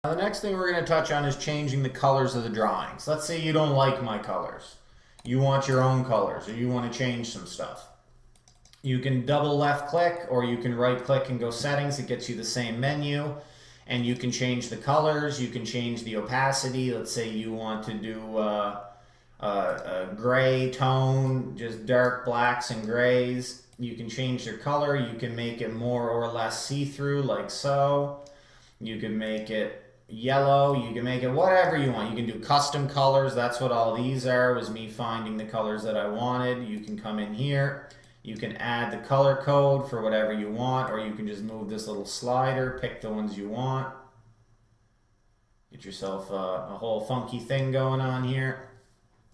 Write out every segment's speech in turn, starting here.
Now, the next thing we're going to touch on is changing the colors of the drawings. Let's say you don't like my colors. You want your own colors, or you want to change some stuff. You can double left click, or you can right click and go settings. It gets you the same menu. And you can change the colors. You can change the opacity. Let's say you want to do a gray tone, just dark blacks and grays. You can change their color. You can make it more or less see-through, like so. You can make it yellow. You can make it whatever you want. You can do custom colors. That's what all these are, was me finding the colors that I wanted. You can come in here. You can add the color code for whatever you want, or you can just move this little slider, pick the ones you want. Get yourself a whole funky thing going on here.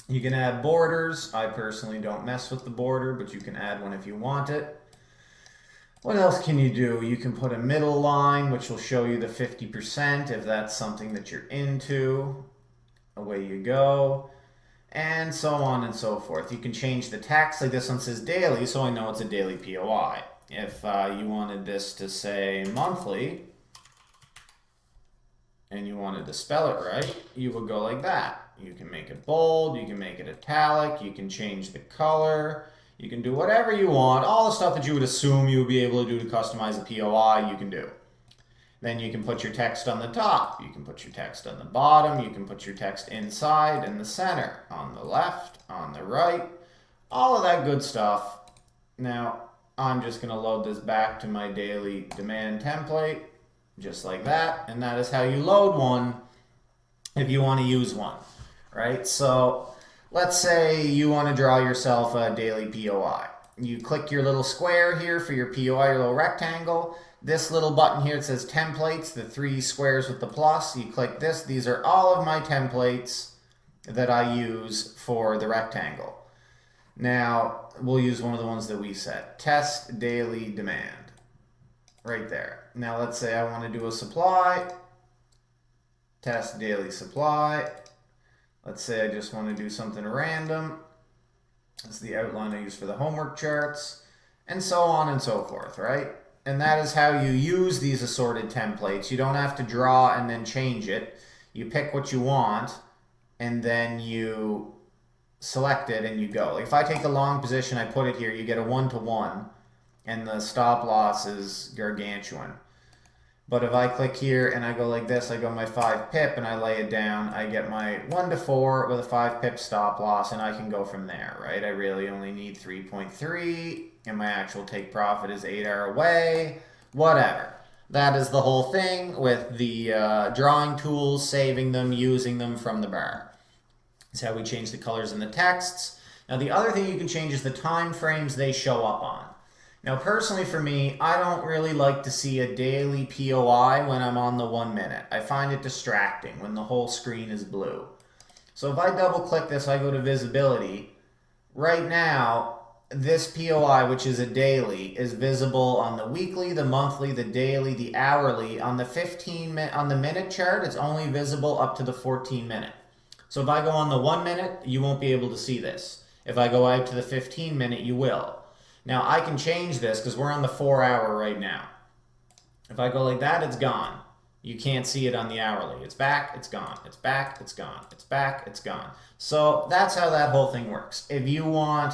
You can add borders. I personally don't mess with the border, but you can add one if you want it. What else can you do? You can put a middle line, which will show you the 50% if that's something that you're into. Away you go. And so on and so forth. You can change the text. Like this one says daily, so I know it's a daily POI. If you wanted this to say monthly, and you wanted to spell it right, you would go like that. You can make it bold, you can make it italic, you can change the color, you can do whatever you want. All the stuff that you would assume you would be able to do to customize a POI, you can do. Then you can put your text on the top, you can put your text on the bottom, you can put your text inside, in the center, on the left, on the right, all of that good stuff. Now, I'm just going to load this back to my daily demand template, just like that, and that is how you load one if you want to use one, right? So let's say you want to draw yourself a daily POI. You click your little square here for your POI, your little rectangle. This little button here, it says templates, the 3 squares with the plus. You click this. These are all of my templates that I use for the rectangle. Now, we'll use one of the ones that we set. Test daily demand. Right there. Now, let's say I want to do a supply. Test daily supply. Let's say I just want to do something random. That's the outline I use for the homework charts. And so on and so forth, right? And that is how you use these assorted templates. You don't have to draw and then change it. You pick what you want, and then you select it and you go. Like if I take the long position, I put it here, you get a 1-to-1, and the stop loss is gargantuan. But if I click here and I go like this, I go my 5 pip and I lay it down, I get my 1-to-4 with a 5 pip stop loss, and I can go from there, right? I really only need 3.3, and my actual take profit is 8R away, whatever. That is the whole thing with the drawing tools, saving them, using them from the bar. That's how we change the colors in the texts. Now the other thing you can change is the time frames they show up on. Now, personally for me, I don't really like to see a daily POI when I'm on the 1 minute. I find it distracting when the whole screen is blue. So if I double click this, I go to visibility. Right now, this POI, which is a daily, is visible on the weekly, the monthly, the daily, the hourly. On the minute chart, it's only visible up to the 14-minute. So if I go on the 1 minute, you won't be able to see this. If I go out to the 15-minute, you will. Now, I can change this because we're on the 4-hour right now. If I go like that, it's gone. You can't see it on the hourly. It's back, it's gone. It's back, it's gone. It's back, it's gone. So that's how that whole thing works. If you want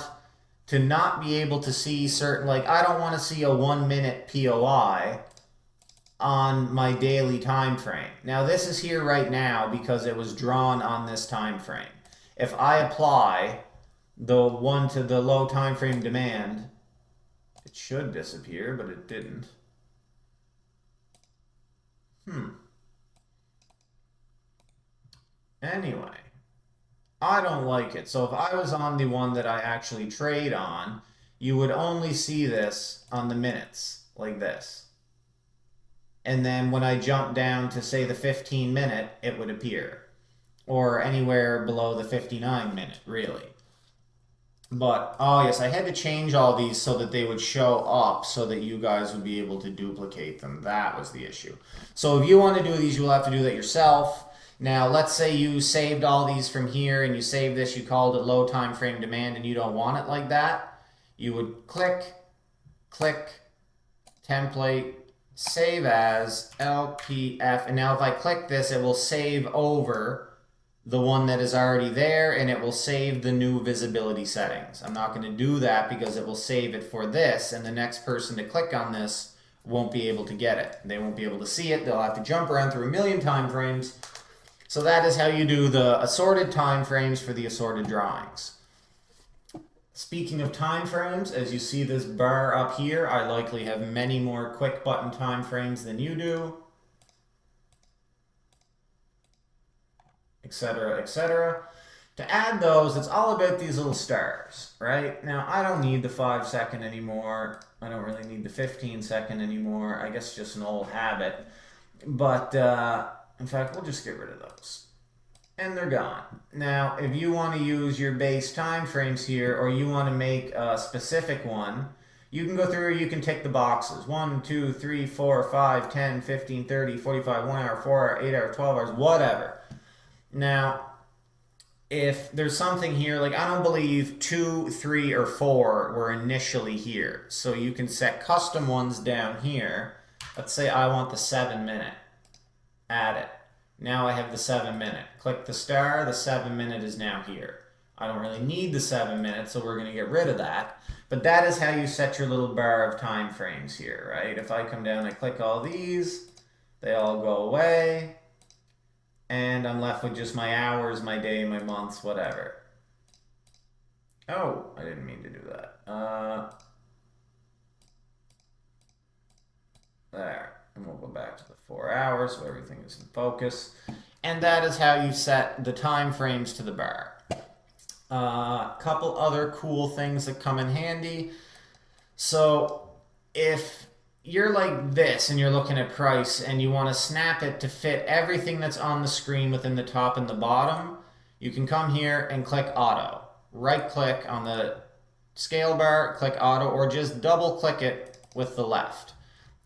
to not be able to see certain, like I don't want to see a 1 minute POI on my daily time frame. Now, this is here right now because it was drawn on this time frame. If I apply the one to the low time frame demand, it should disappear, but it didn't. Anyway, I don't like it. So if I was on the one that I actually trade on, you would only see this on the minutes, like this. And then when I jump down to, say, the 15-minute, it would appear. Or anywhere below the 59-minute, really. But, oh yes, I had to change all these so that they would show up so that you guys would be able to duplicate them. That was the issue. So if you want to do these, you'll have to do that yourself. Now, let's say you saved all these from here and you saved this, you called it low time frame demand, and you don't want it like that. You would click, template, save as LPF. And now if I click this, it will save over the one that is already there, and it will save the new visibility settings. I'm not going to do that because it will save it for this, and the next person to click on this won't be able to get it. They won't be able to see it. They'll have to jump around through a million time frames. So that is how you do the assorted time frames for the assorted drawings. Speaking of time frames, as you see this bar up here, I likely have many more quick button time frames than you do, etc., etc. To add those, it's all about these little stars, right? Now, I don't need the 5 second anymore. I don't really need the 15 second anymore. I guess just an old habit. But, in fact, we'll just get rid of those. And they're gone. Now, if you want to use your base time frames here, or you want to make a specific one, you can go through, you can tick the boxes. 1, 2, 3, 4, 5, 10, 15, 30, 45, 1 hour, 4 hour, 8 hour, 12 hours, whatever. Now, if there's something here, like I don't believe 2, 3, or 4 were initially here. So you can set custom ones down here. Let's say I want the 7 minute. Add it. Now I have the 7 minute. Click the star, the 7 minute is now here. I don't really need the 7 minutes, so we're going to get rid of that. But that is how you set your little bar of time frames here, right? If I come down and click all these, they all go away. And I'm left with just my hours, my day, my months, whatever. Oh, I didn't mean to do that. There. And we'll go back to the 4 hours so everything is in focus. And that is how you set the time frames to the bar. Couple other cool things that come in handy. So if you're like this and you're looking at price and you want to snap it to fit everything that's on the screen within the top and the bottom, you can come here and click auto. Right click on the scale bar, click auto, or just double click it with the left.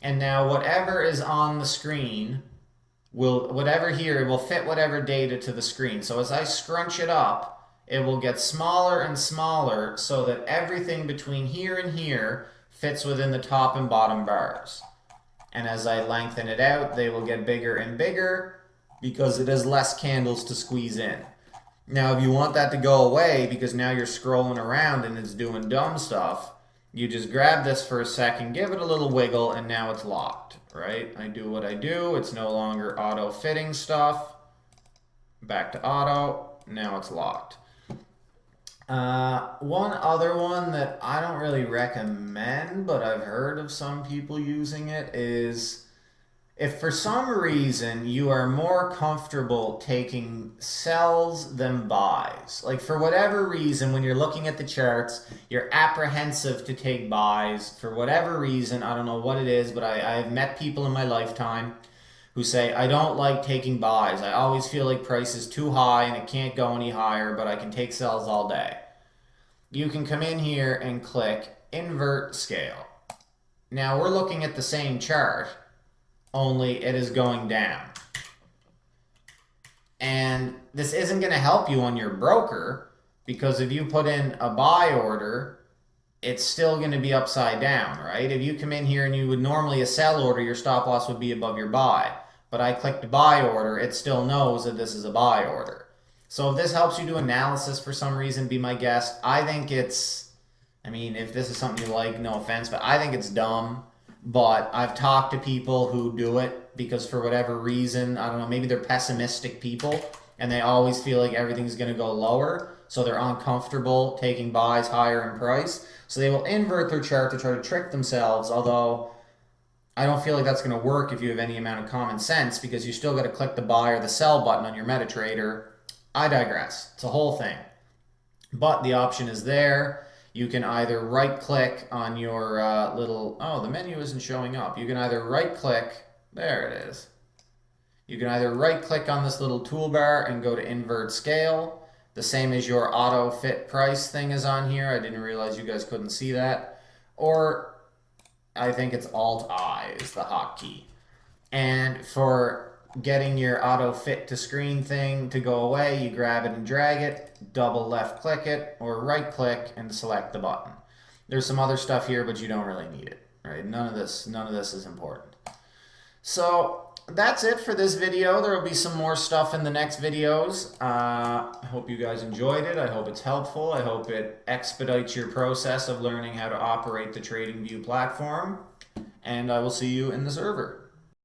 And now whatever is on the screen whatever here will fit whatever data to the screen. So as I scrunch it up, it will get smaller and smaller so that everything between here and here fits within the top and bottom bars. And as I lengthen it out, they will get bigger and bigger because it has less candles to squeeze in. Now, if you want that to go away because now you're scrolling around and it's doing dumb stuff, you just grab this for a second, give it a little wiggle, and now it's locked, right? I do what I do. It's no longer auto-fitting stuff. Back to auto. Now it's locked. One other one that I don't really recommend, but I've heard of some people using it, is if for some reason you are more comfortable taking sells than buys. Like for whatever reason, when you're looking at the charts, you're apprehensive to take buys. For whatever reason, I don't know what it is, but I've met people in my lifetime who say, I don't like taking buys. I always feel like price is too high and it can't go any higher, but I can take sells all day. You can come in here and click invert scale. Now we're looking at the same chart, only it is going down. And this isn't going to help you on your broker because if you put in a buy order, it's still going to be upside down, right? If you come in here and you would normally a sell order, your stop loss would be above your buy. But I clicked buy order, it still knows that this is a buy order. So if this helps you do analysis for some reason, be my guest. I think it's, I mean, if this is something you like, no offense, but I think it's dumb. But I've talked to people who do it because for whatever reason, I don't know, maybe they're pessimistic people and they always feel like everything's going to go lower. So they're uncomfortable taking buys higher in price. So they will invert their chart to try to trick themselves, although I don't feel like that's going to work if you have any amount of common sense because you still got to click the buy or the sell button on your MetaTrader. I digress. It's a whole thing. But the option is there. You can either right-click on your little... Oh, the menu isn't showing up. You can either right-click... There it is. You can either right-click on this little toolbar and go to invert scale. The same as your auto-fit price thing is on here. I didn't realize you guys couldn't see that. Or I think it's Alt-I is the hotkey. And for getting your auto fit to screen thing to go away, you grab it and drag it, double left click it, or right click and select the button. There's some other stuff here, but you don't really need it, right? None of this is important. So that's it for this video. There will be some more stuff in the next videos. I hope you guys enjoyed it. I hope it's helpful. I hope it expedites your process of learning how to operate the TradingView platform. And I will see you in the server.